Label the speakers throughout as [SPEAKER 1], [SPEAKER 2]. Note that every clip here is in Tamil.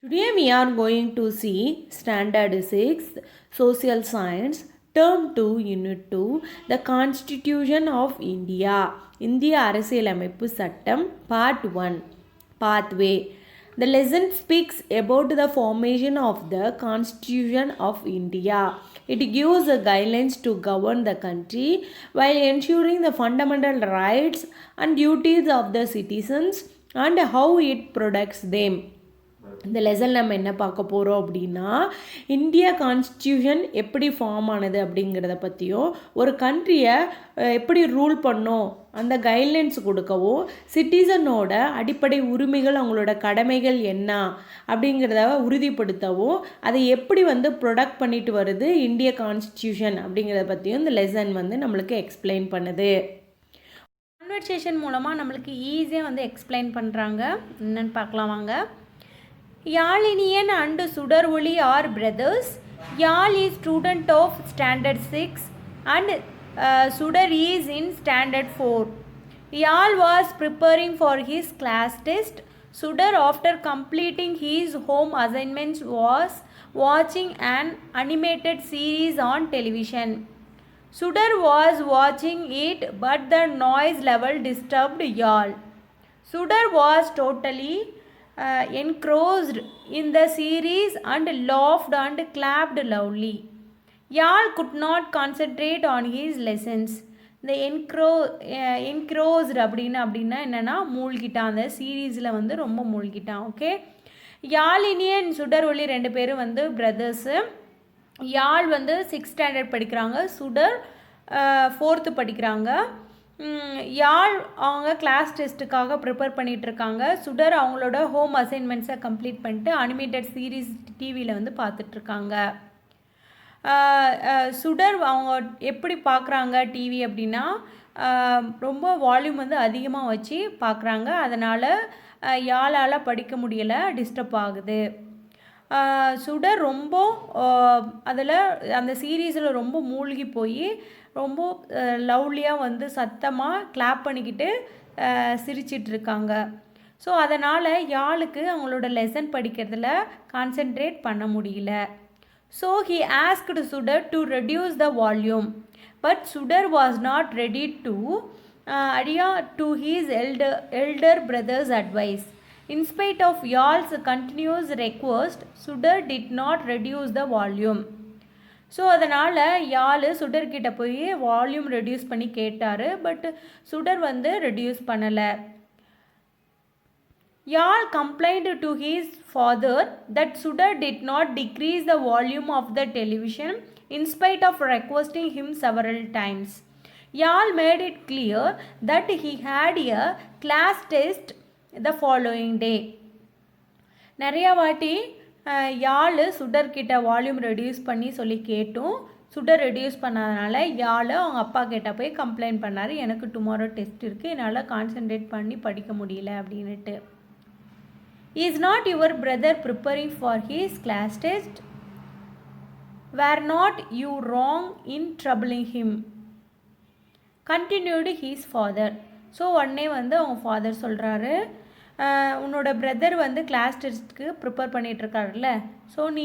[SPEAKER 1] Today we are going to see Standard 6 Social Science Term 2 Unit 2 The Constitution of India இந்திய அரசியலமைப்பு சட்டம் Part 1 Pathway. The lesson speaks about the formation of the Constitution of India. It gives the guidelines to govern the country while ensuring the fundamental rights and duties of the citizens and how it protects them. இந்த லெசன் நம்ம என்ன பார்க்க போகிறோம் அப்படின்னா இந்திய கான்ஸ்டியூஷன் எப்படி ஃபார்ம் ஆனது அப்படிங்கிறத பற்றியும் ஒரு கண்ட்ரியை எப்படி ரூல் பண்ணோம் அந்த கைட்லைன்ஸ் கொடுக்கவும் சிட்டிசனோட அடிப்படை உரிமைகள் அவங்களோட கடமைகள் என்ன அப்படிங்கிறத உறுதிப்படுத்தவும் அதை எப்படி ப்ரொடக்ட் பண்ணிட்டு வருது இந்திய கான்ஸ்டியூஷன் அப்படிங்கிறத பற்றியும் இந்த லெசன் நம்மளுக்கு எக்ஸ்பிளைன் பண்ணுது.
[SPEAKER 2] கான்வர்சேஷன் மூலமாக நம்மளுக்கு ஈஸியாக எக்ஸ்பிளைன் பண்ணுறாங்க. என்னென்னு பார்க்கலாம் வாங்க. Yalinian and Sudaroli are brothers. Yal is student of Standard 6 and Sudar is in Standard 4. Yal was preparing for his class test. Sudar, after completing his home assignments, was watching an animated series on television. Sudar was watching it, but the noise level disturbed Yal. Sudar was totally engrossed in the series and laughed and clapped loudly. Yal could not concentrate on his lessons. இந்த என்க்ரோஸ்டு அப்படின்னா என்னென்னா மூழ்கிட்டான், அந்த சீரீஸில் ரொம்ப மூழ்கிட்டான். ஓகே, யாழினியன் சுடர் ரெண்டு பேரும் பிரதர்ஸு. யாழ் 6th ஸ்டாண்டர்ட் படிக்கிறாங்க, சுடர் 4th படிக்கிறாங்க. யாழ் அவங்க கிளாஸ் டெஸ்ட்டுக்காக ப்ரிப்பேர் பண்ணிகிட்ருக்காங்க. சுடர் அவங்களோட ஹோம் அசைன்மெண்ட்ஸை கம்ப்ளீட் பண்ணிட்டு அனிமேட்டட் சீரீஸ் டிவியில் பார்த்துட்ருக்காங்க. சுடர் அவங்க எப்படி பார்க்குறாங்க டிவி அப்படின்னா ரொம்ப வால்யூம் அதிகமாக வச்சு பார்க்குறாங்க. அதனால் யாழால் படிக்க முடியலை, டிஸ்டர்ப் ஆகுது. சுடர் ரொம்ப அதில் அந்த சீரீஸில் ரொம்ப மூழ்கி போய் ரொம்ப லவ்லியாக சத்தமாக கிளாப் பண்ணிக்கிட்டு சிரிச்சிட்ருக்காங்க. ஸோ அதனால் யாழுக்கு அவங்களோட லெசன் படிக்கிறதுல கான்சென்ட்ரேட் பண்ண முடியல. So he asked Sudar to reduce the volume, but Sudar was not ready to adhere to his elder brother's advice. In spite of Yal's continuous request, Sudar did not reduce the volume. So அதனால் யாழ் சுடர்கிட்ட போய் வால்யூம் ரெடியூஸ் பண்ணி கேட்டார், பட் சுடர் ரெடியூஸ் பண்ணலை. Yazh complained to his father that Sudar did not decrease the volume of the television inspite of requesting him several times. Yazh made it clear that he had a class test the following day. நிறையா வாட்டி யாழ் சுடர்கிட்ட வால்யூம் ரெடியூஸ் பண்ணி சொல்லி கேட்டும் சுடர் ரெடியூஸ் பண்ணாதனால யாழ் அவங்க அப்பா கிட்ட போய் கம்ப்ளைண்ட் பண்ணார், எனக்கு டுமாரோ டெஸ்ட் இருக்குது, என்னால் கான்சென்ட்ரேட் பண்ணி படிக்க முடியல அப்படின்ட்டு. Is not your brother preparing for his class test? Were not you wrong in troubling him? Continued his father. So உடனே அவங்க ஃபாதர் சொல்கிறாரு, உன்னோட பிரதர் கிளாஸ் டெஸ்ட்டுக்கு ப்ரிப்பேர் பண்ணிகிட்ருக்காருல்ல, ஸோ நீ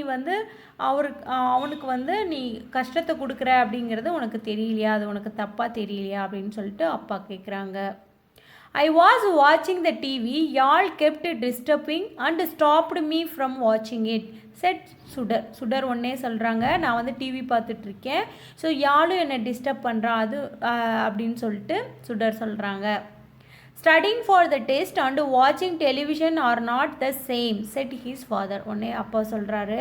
[SPEAKER 2] அவனுக்கு நீ கஷ்டத்தை கொடுக்குற அப்படிங்கிறது உனக்கு தெரியலையா, அது உனக்கு தப்பாக தெரியலையா அப்படின்னு சொல்லிட்டு அப்பா கேட்குறாங்க. ஐ வாஸ் வாட்சிங் த டிவி, யால் kept disturbing and stopped me from வாட்சிங் இட் செட் சுடர். சுடர் ஒன்னே சொல்கிறாங்க, நான் டிவி பார்த்துட்ருக்கேன், ஸோ யாழும் என்னை டிஸ்டர்ப் பண்ணுறான் அது அப்படின்னு சொல்லிட்டு சுடர் சொல்கிறாங்க. Studying for the test and watching television are not the same, said his father. உடனே அப்பா சொல்கிறாரு,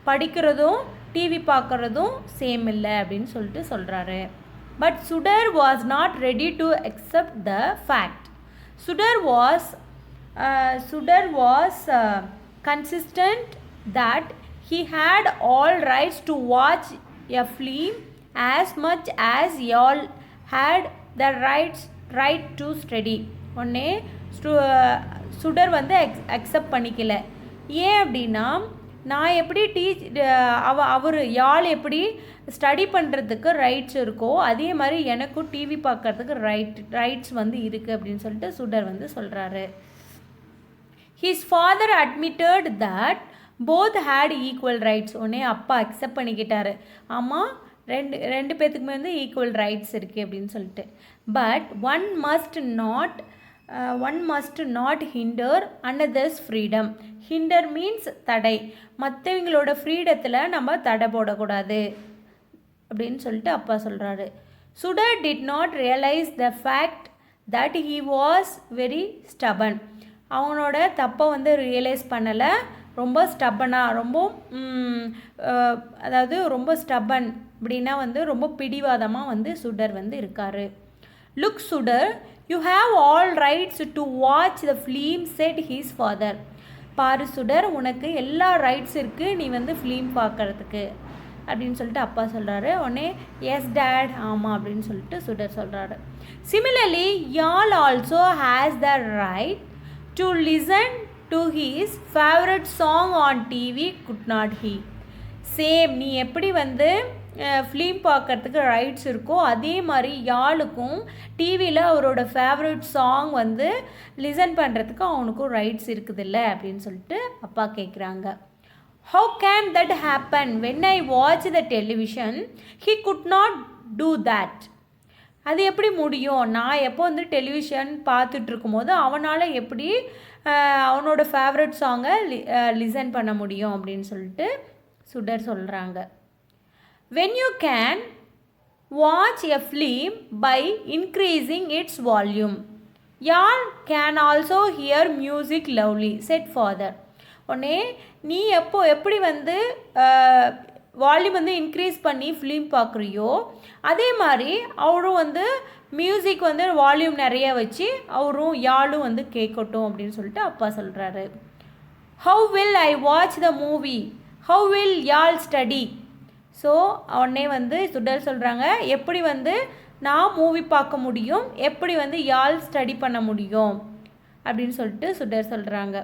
[SPEAKER 2] படிக்கிறதும் டிவி பார்க்குறதும் சேம் இல்லை அப்படின்னு சொல்லிட்டு சொல்கிறாரு. But Sudar was not ready to accept the fact. Sudar was consistent that he had all rights to watch a film as much as y'all had the right to study. உடனே சுடர் அக்செப்ட் பண்ணிக்கல. ஏன் அப்படின்னா, நான் எப்படி அவர் யாழ் எப்படி ஸ்டடி பண்ணுறதுக்கு ரைட்ஸ் இருக்கோ அதே மாதிரி எனக்கும் டிவி பார்க்குறதுக்கு ரைட்ஸ் இருக்குது அப்படின்னு சொல்லிட்டு சுடர் சொல்கிறாரு. His father admitted that both had equal rights. உடனே அப்பா அக்செப்ட் பண்ணிக்கிட்டாரு, ஆமாம் ரெண்டு பேர்த்துக்குமே வந்து ஈக்குவல் ரைட்ஸ் இருக்குது அப்படின்னு சொல்லிட்டு. But one must not hinder another's freedom. Hinder means தடை. மற்றவங்களோட ஃப்ரீடத்தில் நம்ம தடை போடக்கூடாது அப்படின்னு சொல்லிட்டு அப்பா சொல்கிறாரு. சுடர் did not realise the fact that he was very stubborn. அவனோட தப்பை வந்து ரியலைஸ் பண்ணலை. ரொம்ப ஸ்டப்பனாக, அதாவது ரொம்ப ஸ்டப்பன் அப்படின்னா வந்து ரொம்ப பிடிவாதமாக வந்து சுடர் வந்து இருக்கார். Look Sudar, you have all rights to watch the film said his father. பாரு சுடர், உனக்கு எல்லா ரைட்ஸ் இருக்குது நீ வந்து ஃபிலிம் பார்க்குறதுக்கு அப்படின்னு சொல்லிட்டு அப்பா சொல்கிறாரு. உடனே எஸ் டேட், ஆமாம் அப்படின்னு சொல்லிட்டு சுடர் சொல்கிறாரு. Similarly y'all also has the right to listen to he's favourite song on TV, could not he. Same, நீ எப்படி வந்து ஃபிலிம் பார்க்குறதுக்கு ரைட்ஸ் இருக்கோ அதே மாதிரி யாழுக்கும் டிவியில் அவரோட ஃபேவரட் சாங் வந்து லிசன் பண்ணுறதுக்கு அவனுக்கும் ரைட்ஸ் இருக்குதில்ல அப்படின்னு சொல்லிட்டு அப்பா கேட்குறாங்க. How can that happen? When I watch the television, he could not do that. அது எப்படி முடியும்? நான் எப்போ வந்து டெலிவிஷன் பார்த்துட்டு இருக்கும்போது அவனால் எப்படி அவனோட ஃபேவரட் சாங்கை லிசன் பண்ண முடியும் அப்படின்னு சொல்லிட்டு சுடர் சொல்கிறாங்க. When you can watch a film by increasing its volume, y'all can also hear music loudly, said father. உடனே நீ எப்படி வந்து வால்யூம் வந்து இன்க்ரீஸ் பண்ணி ஃபிலிம் பார்க்குறியோ அதே மாதிரி அவரும் வந்து மியூசிக் வந்து வால்யூம் நிறைய வச்சு அவரும் யாழும் வந்து கேட்கட்டும் அப்படின்னு சொல்லிட்டு அப்பா சொல்கிறாரு. How will I watch the movie, how will யால் ஸ்டடி. ஸோ உடனே வந்து சுடர் சொல்கிறாங்க, எப்படி வந்து நான் மூவி பார்க்க முடியும், எப்படி வந்து யாழ் ஸ்டடி பண்ண முடியும் அப்படின்னு சொல்லிட்டு சுடர் சொல்கிறாங்க.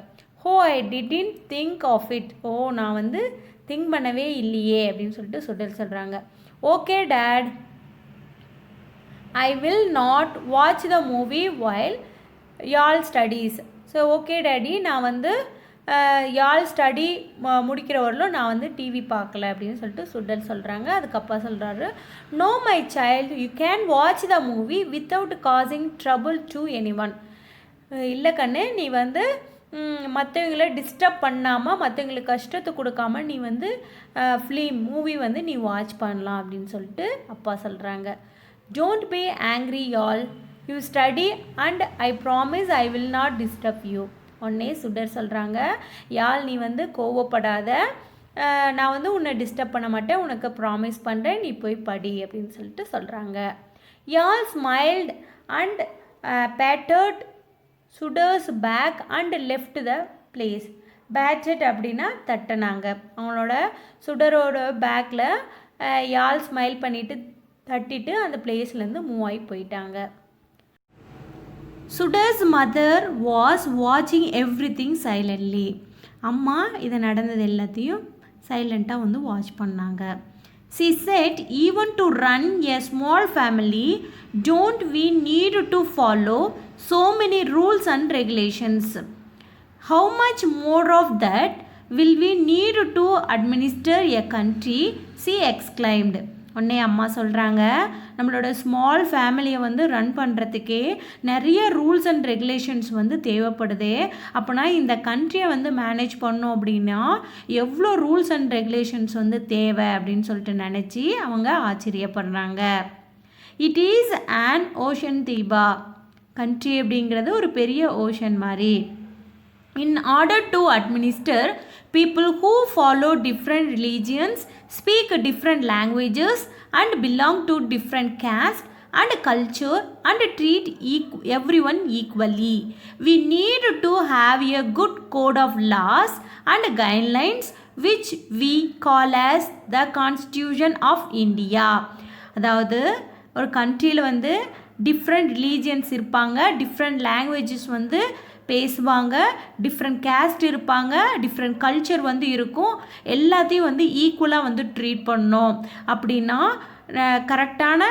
[SPEAKER 2] I didn't think of it. நான் வந்து திங்க் பண்ணவே இல்லையே அப்படின்னு சொல்லிட்டு சுடர் சொல்கிறாங்க. Okay dad, I will not watch the movie while Yazh studies. So okay daddy, நான் வந்து யாழ் ஸ்டடி முடிக்கிறவர்களும் நான் வந்து டிவி பார்க்கல அப்படின்னு சொல்லிட்டு சுடர் சொல்கிறாங்க. அதுக்கப்பா சொல்கிறாரு, no my child, you can watch the movie without causing trouble to anyone. இல்லை கண்ணு, நீ வந்து மற்றவங்கள டிஸ்டர்ப் பண்ணாமல் மற்றவங்களுக்கு கஷ்டத்தை கொடுக்காம நீ வந்து மூவி வந்து நீ வாட்ச் பண்ணலாம் அப்படின்னு சொல்லிட்டு அப்பா சொல்கிறாங்க. டோன்ட் பி ஆங்க்ரி யால், you study and I promise I will not disturb you. உடனே சுடர் சொல்கிறாங்க, யாழ் நீ வந்து கோவப்படாத, நான் வந்து உன்னை டிஸ்டர்ப் பண்ண மாட்டேன், உனக்கு ப்ராமிஸ் பண்ணுறேன், நீ போய் படி அப்படின்னு சொல்லிட்டு சொல்கிறாங்க. Yazh smiled and patted Sudar's back and left the place. Patted அப்படின்னா தட்டினாங்க. அவங்களோட சுடரோட பேக்கில் யாழ் ஸ்மைல் பண்ணிவிட்டு தட்டிட்டு அந்த பிளேஸ்லேருந்து மூவ் ஆகி போயிட்டாங்க. சுடர்ஸ் மதர் வாஸ் வாட்சிங் எவ்ரி திங் சைலண்ட்லி. அம்மா இதை நடந்தது எல்லாத்தையும் சைலண்ட்டாக வந்து வாட்ச் பண்ணாங்க. She said, even to run a small family, don't we need to follow so many rules and regulations? How much more of that will we need to administer a country? She exclaimed. உடனே அம்மா சொல்கிறாங்க, நம்மளோட ஸ்மால் ஃபேமிலியை வந்து ரன் பண்ணுறதுக்கே நிறைய ரூல்ஸ் அண்ட் ரெகுலேஷன்ஸ் வந்து தேவைப்படுதே. அப்போனா இந்த கண்ட்ரியை வந்து மேனேஜ் பண்ணோம் அப்படின்னா எவ்வளோ ரூல்ஸ் அண்ட் ரெகுலேஷன்ஸ் வந்து தேவை அப்படின்னு சொல்லிட்டு நினச்சி அவங்க ஆச்சரியப்படுறாங்க. இட் இஸ் ஆன் ஓஷன் தீபா. கண்ட்ரி அப்படிங்கிறது ஒரு பெரிய ஓஷன் மாதிரி. In order to administer, people who follow different religions, speak different languages and belong to different caste and culture and treat everyone equally, we need to have a good code of laws and guidelines which we call as the Constitution of India. அதாவது ஒரு கண்ட்ரியில் வந்து டிஃப்ரெண்ட் ரிலீஜியன்ஸ் இருப்பாங்க, டிஃப்ரெண்ட் லாங்குவேஜஸ் வந்து பேசுவாங்க, டிஃப்ரெண்ட் கேஸ்ட் இருப்பாங்க, டிஃப்ரெண்ட் கல்ச்சர் வந்து இருக்கும், எல்லாத்தையும் வந்து ஈக்குவலாக வந்து ட்ரீட் பண்ணணும். அப்படின்னா கரெக்டான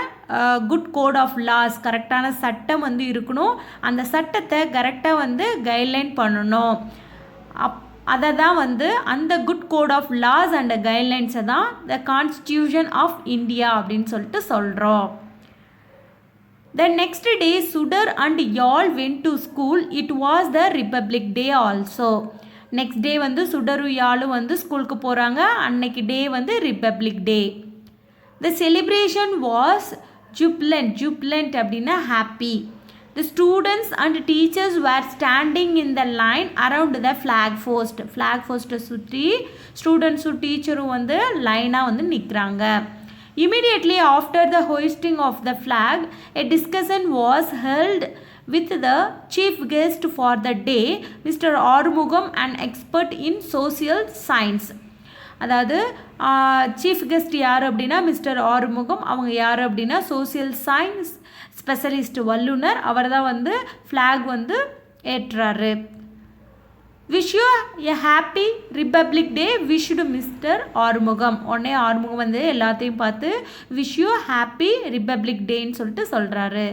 [SPEAKER 2] குட் கோட் ஆஃப் லாஸ், கரெக்டான சட்டம் வந்து இருக்கணும். அந்த சட்டத்தை கரெக்டாக வந்து கைட்லைன் பண்ணணும். அதை தான் வந்து அந்த good code of laws and கைட்லைன்ஸை தான் த கான்ஸ்டியூஷன் ஆஃப் இந்தியா அப்படின்னு சொல்லிட்டு சொல்கிறோம். The next day, Sudar and y'all went to school. It was the Republic Day also. Next day வந்து சுடரு யாழும் வந்து ஸ்கூலுக்கு போகிறாங்க. அன்னைக்கு டே வந்து republic day. The celebration was jubilant அப்படின்னா happy. The students and teachers were standing in the line around the flag post சுற்றி ஸ்டூடெண்ட்ஸும் டீச்சரும் வந்து லைனாக வந்து நிற்கிறாங்க. Immediately after the hoisting of the flag, a discussion was held with the chief guest for the day, Mr. Arumugam, an expert in social science. அதாவது சீஃப் கெஸ்ட் யார் அப்படின்னா மிஸ்டர் ஆறுமுகம். அவங்க யார் அப்படின்னா சோசியல் சயின்ஸ் ஸ்பெஷலிஸ்ட் வல்லுனர். அவர் தான் வந்து ஃப்ளாக் வந்து ஏற்றாரு. Wish you a happy republic day wished mister Arumugam. உடனே ஆறுமுகம் வந்து எல்லாத்தையும் பார்த்து விஷ் யூ ஹாப்பி ரிப்பப்ளிக் டேன்னு சொல்லிட்டு சொல்கிறாரு.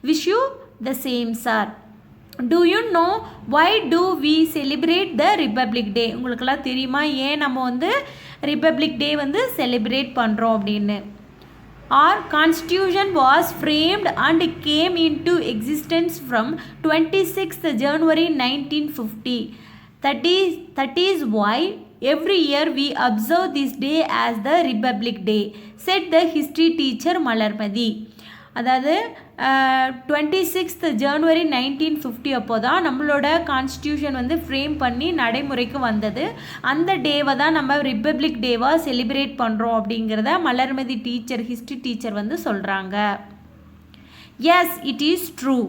[SPEAKER 2] Wish you the same sir. Do you know why do we celebrate the republic day? உங்களுக்கெல்லாம் தெரியுமா ஏன் நம்ம வந்து ரிப்பப்ளிக் டே வந்து செலிப்ரேட் பண்ணுறோம் அப்படின்னு? Our constitution was framed and came into existence from 26th January 1950. That is why every year we observe this day as the Republic Day, said the history teacher Malarmadi. அதாவது 26th January 1950 அப்போ தான் நம்மளோட கான்ஸ்டியூஷன் வந்து ஃப்ரேம் பண்ணி நடைமுறைக்கு வந்தது. அந்த டேவை தான் நம்ம ரிப்பப்ளிக் டேவாக செலிப்ரேட் பண்ணுறோம் அப்படிங்கிறத மலர்மதி டீச்சர் ஹிஸ்ட்ரி டீச்சர் வந்து சொல்கிறாங்க. Yes, it is true,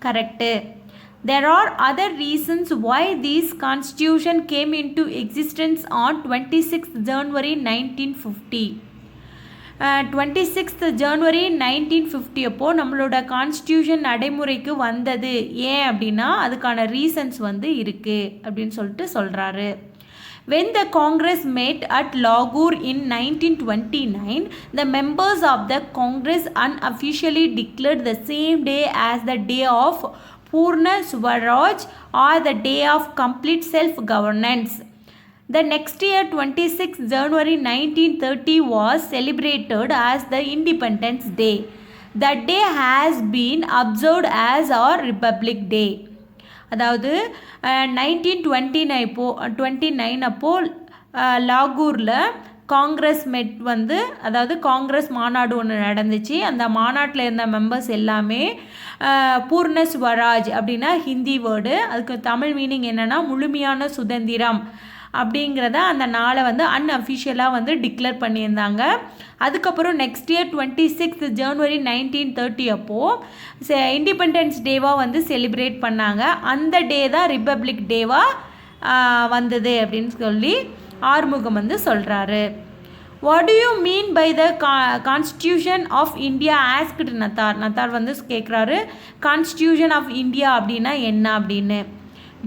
[SPEAKER 2] correct. There are other reasons why this constitution came into existence on 26th January 1950. 26th January 1950 அப்போது நம்மளோட கான்ஸ்டியூஷன் நடைமுறைக்கு வந்தது. ஏன் அப்படின்னா அதுக்கான ரீசன்ஸ் வந்து இருக்குது அப்படின்னு சொல்லிட்டு சொல்கிறாரு. When the Congress met at Lahore in 1929, the members of the Congress unofficially declared the same day as the day of Purna Swaraj or the day of complete self-governance. The next year, 26 January 1930 was celebrated as the Independence Day. That day has been observed as our Republic Day. அதாவது 1929 அப்போது லாகூரில் காங்கிரஸ் மெட் வந்து அதாவது காங்கிரஸ் மாநாடு ஒன்று நடந்துச்சு. அந்த மாநாட்டில் இருந்த மெம்பர்ஸ் எல்லாமே பூர்ண ஸ்வராஜ் அப்படின்னா ஹிந்தி வேர்டு, அதுக்கு தமிழ் மீனிங் என்னென்னா முழுமையான சுதந்திரம் அப்படிங்கிறத அந்த நாளை வந்து அன்அஃபிஷியலாக வந்து டிக்ளேர் பண்ணியிருந்தாங்க. அதுக்கப்புறம் நெக்ஸ்ட் இயர் 26th January 1930 அப்போது இண்டிபெண்டன்ஸ் டேவாக வந்து செலிப்ரேட் பண்ணாங்க. அந்த டே தான் ரிப்பப்ளிக் டேவாக வந்தது அப்படின்னு சொல்லி ஆறுமுகம் வந்து சொல்கிறாரு. What do you mean by the constitution of India asked Nathar வந்து கேட்குறாரு கான்ஸ்டியூஷன் ஆஃப் இந்தியா அப்படின்னா என்ன அப்படின்னு.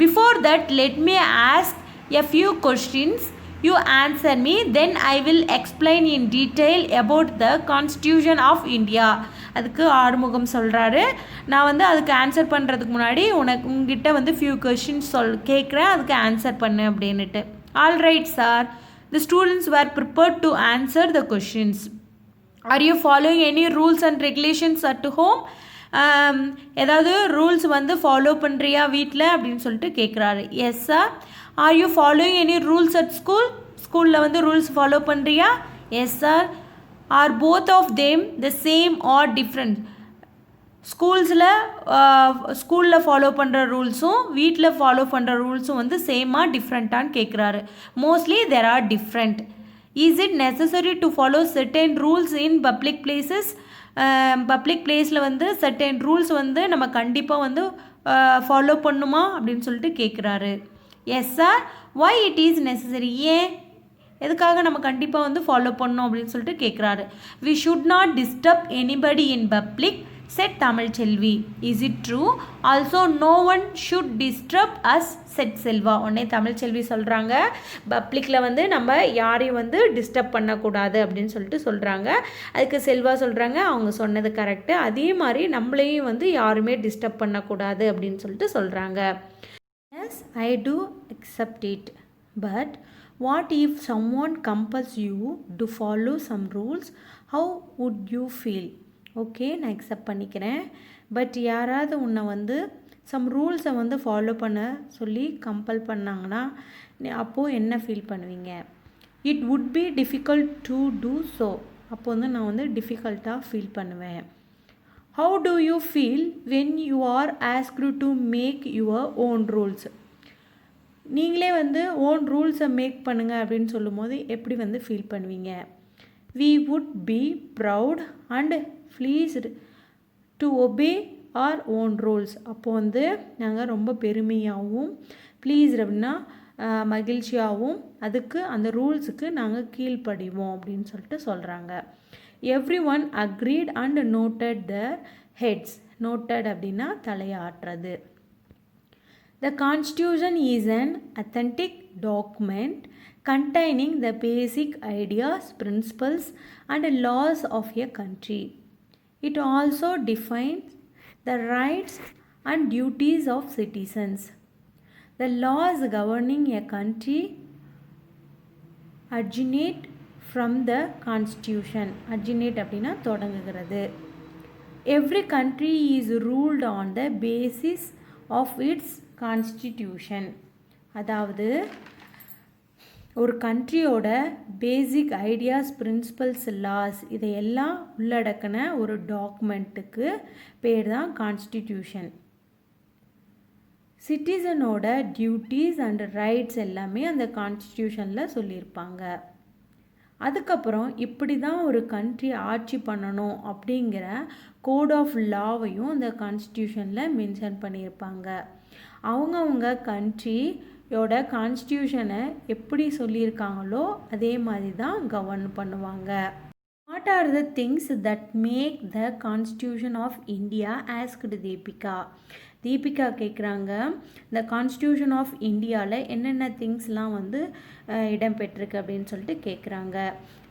[SPEAKER 2] Before that let me ask a few questions, you answer me, then I will explain in detail about the Constitution of India. அதுக்கு ஆறுமுகம் சொல்கிறாரு, நான் வந்து அதுக்கு ஆன்சர் பண்ணுறதுக்கு முன்னாடி உங்ககிட்ட வந்து ஃபியூ கொஷின்ஸ் கேட்குறேன், அதுக்கு ஆன்சர் பண்ணு அப்படின்னுட்டு. All right sir. The students were prepared to answer the questions. Are you following any rules and regulations at home? ஏதாவது ரூல்ஸ் வந்து ஃபாலோ பண்ணுறியா வீட்டில் அப்படின்னு சொல்லிட்டு கேட்குறாரு. Yes sir. Are you following any rules at school? ஸ்கூலில் வந்து ரூல்ஸ் ஃபாலோ பண்ணுறியா? Yes sir. Are both of them the same or different? ஸ்கூலில் ஃபாலோ பண்ணுற ரூல்ஸும் வீட்டில் ஃபாலோ பண்ணுற ரூல்ஸும் வந்து சேமாக டிஃப்ரெண்ட்டான்னு கேட்குறாரு. Mostly there are different. Is it necessary to follow certain rules in public places? Public பிளேஸில் வந்து செர்டைன் ரூல்ஸ் வந்து நம்ம கண்டிப்பாக வந்து ஃபாலோ பண்ணுமா அப்படின்னு சொல்லிட்டு கேட்குறாரு. Yes sir. Why it is necessary? ஏன் எதுக்காக நம்ம கண்டிப்பாக வந்து ஃபாலோ பண்ணணும் அப்படின்னு சொல்லிட்டு கேட்குறாரு. We should not disturb anybody in public, said Tamilselvi. Is it true? Also no one should disturb us, said Selva. உடனே தமிழ்ச்செல்வி சொல்கிறாங்க பப்ளிக்கில் வந்து நம்ம யாரையும் வந்து டிஸ்டர்ப் பண்ணக்கூடாது அப்படின்னு சொல்லிட்டு சொல்கிறாங்க. அதுக்கு செல்வா சொல்கிறாங்க அவங்க சொன்னது கரெக்டு, அதே மாதிரி நம்மளையும் வந்து யாருமே டிஸ்டர்ப் பண்ணக்கூடாது அப்படின்னு சொல்லிட்டு சொல்கிறாங்க. Yes, I do accept it. But what if someone compels you to follow some rules? How would you feel? Okay, நான் அக்செப்ட் பண்ணிக்கிறேன். பட் யாராவது உன்னை வந்து சம் ரூல்ஸை வந்து ஃபாலோ பண்ண சொல்லி கம்பல் பண்ணாங்கன்னா அப்போது என்ன ஃபீல் பண்ணுவீங்க? It would be difficult to do so. அப்போ வந்து நான் வந்து டிஃபிகல்ட்டாக ஃபீல் பண்ணுவேன். How do you feel when you are asked to make your own rules? நீங்களே வந்து ஓன் ரூல்ஸை மேக் பண்ணுங்கள் அப்படின்னு சொல்லும்போது எப்படி வந்து ஃபீல் பண்ணுவீங்க? We would be proud and pleased to obey our own rules. அப்போ வந்து நாங்கள் ரொம்ப பெருமையாகவும் ப்ளீஸ்ட் அப்படின்னா மகிழ்ச்சியாகவும் அதுக்கு அந்த ரூல்ஸுக்கு நாங்கள் கீழ்ப்படிவோம் அப்படின்னு சொல்லிட்டு சொல்கிறாங்க. Everyone agreed and noted their heads. Noted அப்படின்னா தலையாட்டுறது. The Constitution is an authentic document containing the basic ideas, principles, and laws of a country. It also defines the rights and duties of citizens. The laws governing a country originate from the Constitution. Originate அப்படின்னா தொடங்குகிறது. Every country is ruled on the basis of its constitution. அதாவது ஒரு கண்ட்ரியோட பேசிக் ஐடியாஸ், பிரின்சிபல்ஸ், லாஸ் இதையெல்லாம் உள்ளடக்கின ஒரு டாக்குமெண்ட்டுக்கு பேர் தான் கான்ஸ்டிடியூஷன். சிட்டிசனோட டியூட்டிஸ் அண்ட் ரைட்ஸ் எல்லாமே அந்த கான்ஸ்டிடியூஷனில் சொல்லியிருப்பாங்க. அதுக்கப்புறம் இப்படி தான் ஒரு கண்ட்ரி ஆட்சி பண்ணணும் அப்படிங்கிற கோட் ஆஃப் லாவையும் அந்த கான்ஸ்டிடியூஷனில் மென்ஷன் பண்ணியிருப்பாங்க. அவங்கவுங்க கண்ட்ரியோட கான்ஸ்டிடியூஷனை எப்படி சொல்லியிருக்காங்களோ அதே மாதிரி தான் கவர்ன் பண்ணுவாங்க. What are the things that make the constitution of India? Asked Deepika. Deepika கேட்குறாங்க, இந்த கான்ஸ்டிடியூஷன் ஆஃப் இந்தியாவில் என்னென்ன திங்ஸ்லாம் வந்து இடம்பெற்றிருக்கு அப்படின்னு சொல்லிட்டு கேட்குறாங்க.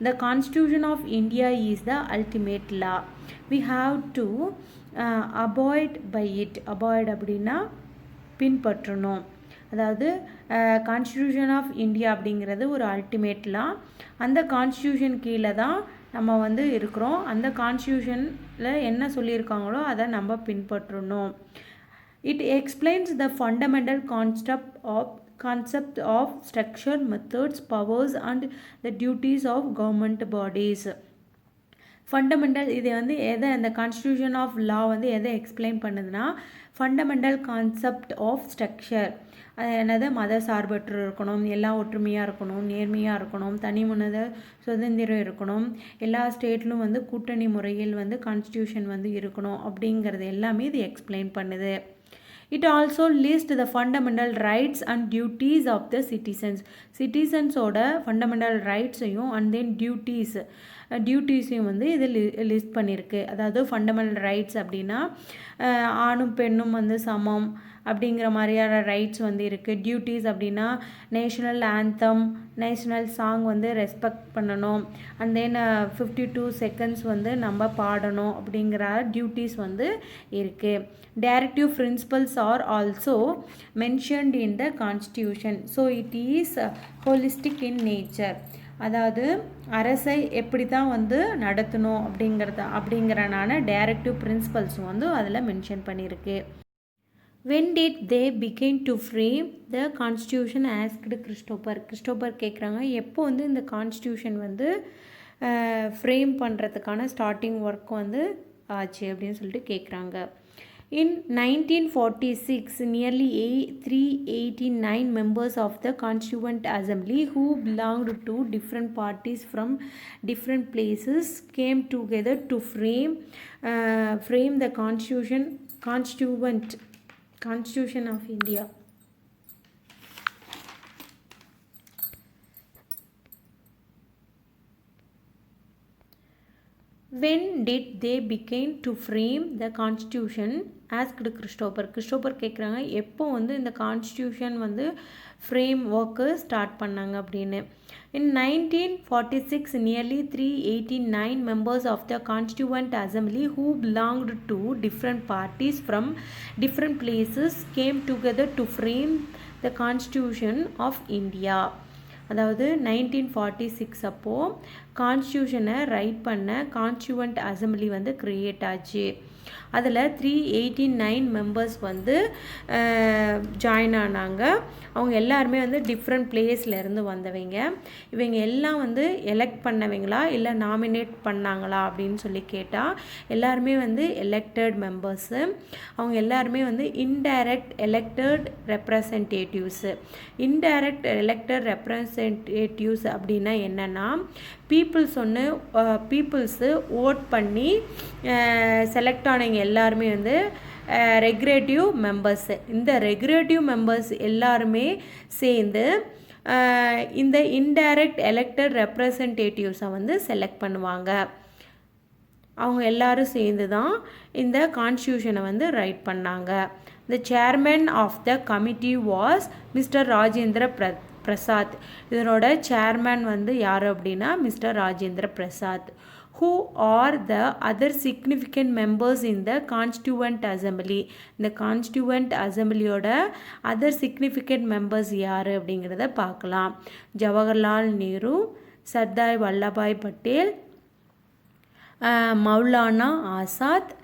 [SPEAKER 2] The constitution of India is the ultimate law. We have to abide by it. Abide அப்படின்னா பின்பற்றணும். அதாவது கான்ஸ்டிடியூஷன் ஆஃப் இந்தியா அப்படிங்கிறது ஒரு அல்டிமேட் லா. அந்த கான்ஸ்டிடியூஷன் கீழே தான் நம்ம வந்து இருக்கிறோம். அந்த கான்ஸ்டிடியூஷனில் என்ன சொல்லியிருக்காங்களோ அதை நம்ம பின்பற்றணும். It explains the fundamental concept of structure, methods, powers and the duties of government bodies. Fundamental இது வந்து எதை அந்த கான்ஸ்டிடியூஷன் ஆஃப் லா வந்து எதை எக்ஸ்பிளைன் பண்ணுதுன்னா ஃபண்டமெண்டல் கான்செப்ட் ஆஃப் ஸ்ட்ரக்சர். அது என்னது? மத சார்பற்று இருக்கணும், எல்லாம் ஒற்றுமையாக இருக்கணும், நேர்மையாக இருக்கணும், தனி மனித சுதந்திரம் இருக்கணும், எல்லா ஸ்டேட்லும் வந்து கூட்டணி முறையில் வந்து கான்ஸ்டிடியூஷன் வந்து இருக்கணும் அப்படிங்கிறது எல்லாமே இது எக்ஸ்பிளைன் பண்ணுது. It also lists the fundamental rights and duties of the citizens. சிட்டிசன்ஸோட ஃபண்டமெண்டல் ரைட்ஸையும் அண்ட் தென் டியூட்டிஸையும் வந்து இது லிஸ்ட் பண்ணியிருக்கு. அதாவது ஃபண்டமெண்டல் ரைட்ஸ் அப்படின்னா ஆணும் பெண்ணும் வந்து சமம் அப்படிங்கிற மாதிரியான ரைட்ஸ் வந்து இருக்குது. டியூட்டிஸ் அப்படின்னா நேஷ்னல் ஆந்தம், நேஷ்னல் சாங் வந்து ரெஸ்பெக்ட் பண்ணணும், அண்ட் தென் 52 செகண்ட்ஸ் வந்து நம்ம பாடணும் அப்படிங்கிற டியூட்டிஸ் வந்து இருக்குது. Directive principles are also mentioned in the constitution. So it is holistic in nature. அதாவது அரசை எப்படி தான் வந்து நடத்தணும் அப்படிங்கிறனால டைரக்டிவ் பிரின்சிபல்ஸும் வந்து அதில் மென்ஷன் பண்ணியிருக்கு. When did they begin to frame the constitution? asked Christopher கேட்குறாங்க, எப்போ வந்து இந்த கான்ஸ்டியூஷன் வந்து ஃப்ரேம் பண்ணுறதுக்கான ஸ்டார்டிங் ஒர்க் வந்து ஆச்சு அப்படின்னு சொல்லிட்டு கேட்குறாங்க. In 1946, nearly 389 members of the Constituent Assembly who belonged to different parties from different places came together to frame the Constitution of India. When did they begin to frame the Constitution asked Christopher கேட்குறாங்க எப்போ வந்து இந்த கான்ஸ்டியூஷன் வந்து ஃப்ரேம் ஒர்க்கு ஸ்டார்ட் பண்ணாங்க அப்படின்னு. இன் 1946 nearly 389 members of the Constituent Assembly who belonged to different parties from different places came together to frame the Constitution of India. அதாவது 1946 அப்போது கான்ஸ்டியூஷனை ரைட் பண்ண கான்ஸ்டியூவன்ட் அசம்பிளி வந்து க்ரியேட் ஆச்சு. அதில் 389 மெம்பர்ஸ் வந்து ஜாயின் ஆனாங்க. அவங்க எல்லாருமே வந்து டிஃப்ரெண்ட் பிளேஸ்லேருந்து வந்தவங்க. இவங்க எல்லாம் வந்து எலெக்ட் பண்ணவங்களா இல்லை நாமினேட் பண்ணாங்களா அப்படின்னு சொல்லி கேட்டால் எல்லாருமே வந்து எலெக்டட் மெம்பர்ஸு. அவங்க எல்லாருமே வந்து indirect elected representatives. Indirect elected representatives அப்படின்னா என்னென்னா பீப்புள்ஸு ஓட் பண்ணி செலக்ட் ஆனவங்க எல்லாருமே வந்து ரெகுலேட்டிவ் மெம்பர்ஸு. இந்த ரெகுலேட்டிவ் மெம்பர்ஸ் எல்லாருமே சேர்ந்து இந்த இன்டைரக்ட் எலெக்டட் ரெப்ரசன்டேட்டிவ்ஸை வந்து செலக்ட் பண்ணுவாங்க. அவங்க எல்லாரும் சேர்ந்து தான் இந்த கான்ஸ்டியூஷனை வந்து ரைட் பண்ணாங்க. The chairman of the committee was Mr. Rajendra Prasad. இதனோட சேர்மேன் வந்து யார் அப்படின்னா mister Rajendra Prasad. Who are the other significant members in the Constituent Assembly? இந்த Constituent Assemblyயோட other significant members யார் அப்படிங்கிறத பார்க்கலாம். Jawaharlal Nehru, Sardar Vallabhbhai Patel, Maulana Azad,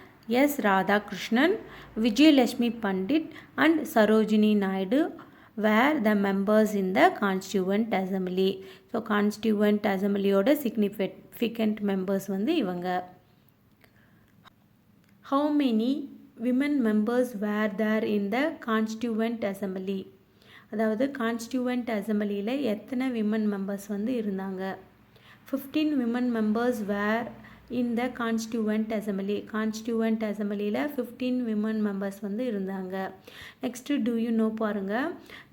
[SPEAKER 2] S Radhakrishnan, Vijayalakshmi Pandit and Sarojini Naidu were the members in the Constituent Assembly. So Constituent Assemblyயோட significant members வந்து இவங்க. How many women members were there in the Constituent Assembly? அதாவது Constituent Assemblyயில் எத்தனை விமன் மெம்பர்ஸ் வந்து இருந்தாங்க? 15 women members were in the Constituent Assembly. Constituent Assemblyயில் 15 women members வந்து இருந்தாங்க. நெக்ஸ்ட்டு do you know பாருங்க.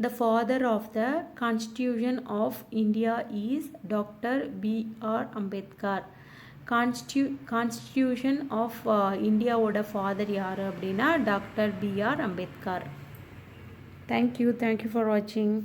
[SPEAKER 2] The father of the Constitution of India is Dr. B.R. Ambedkar. Constitution of இந்தியாவோட ஃபாதர் யார் அப்படின்னா doctor B.R. Ambedkar. Thank you for வாட்சிங்.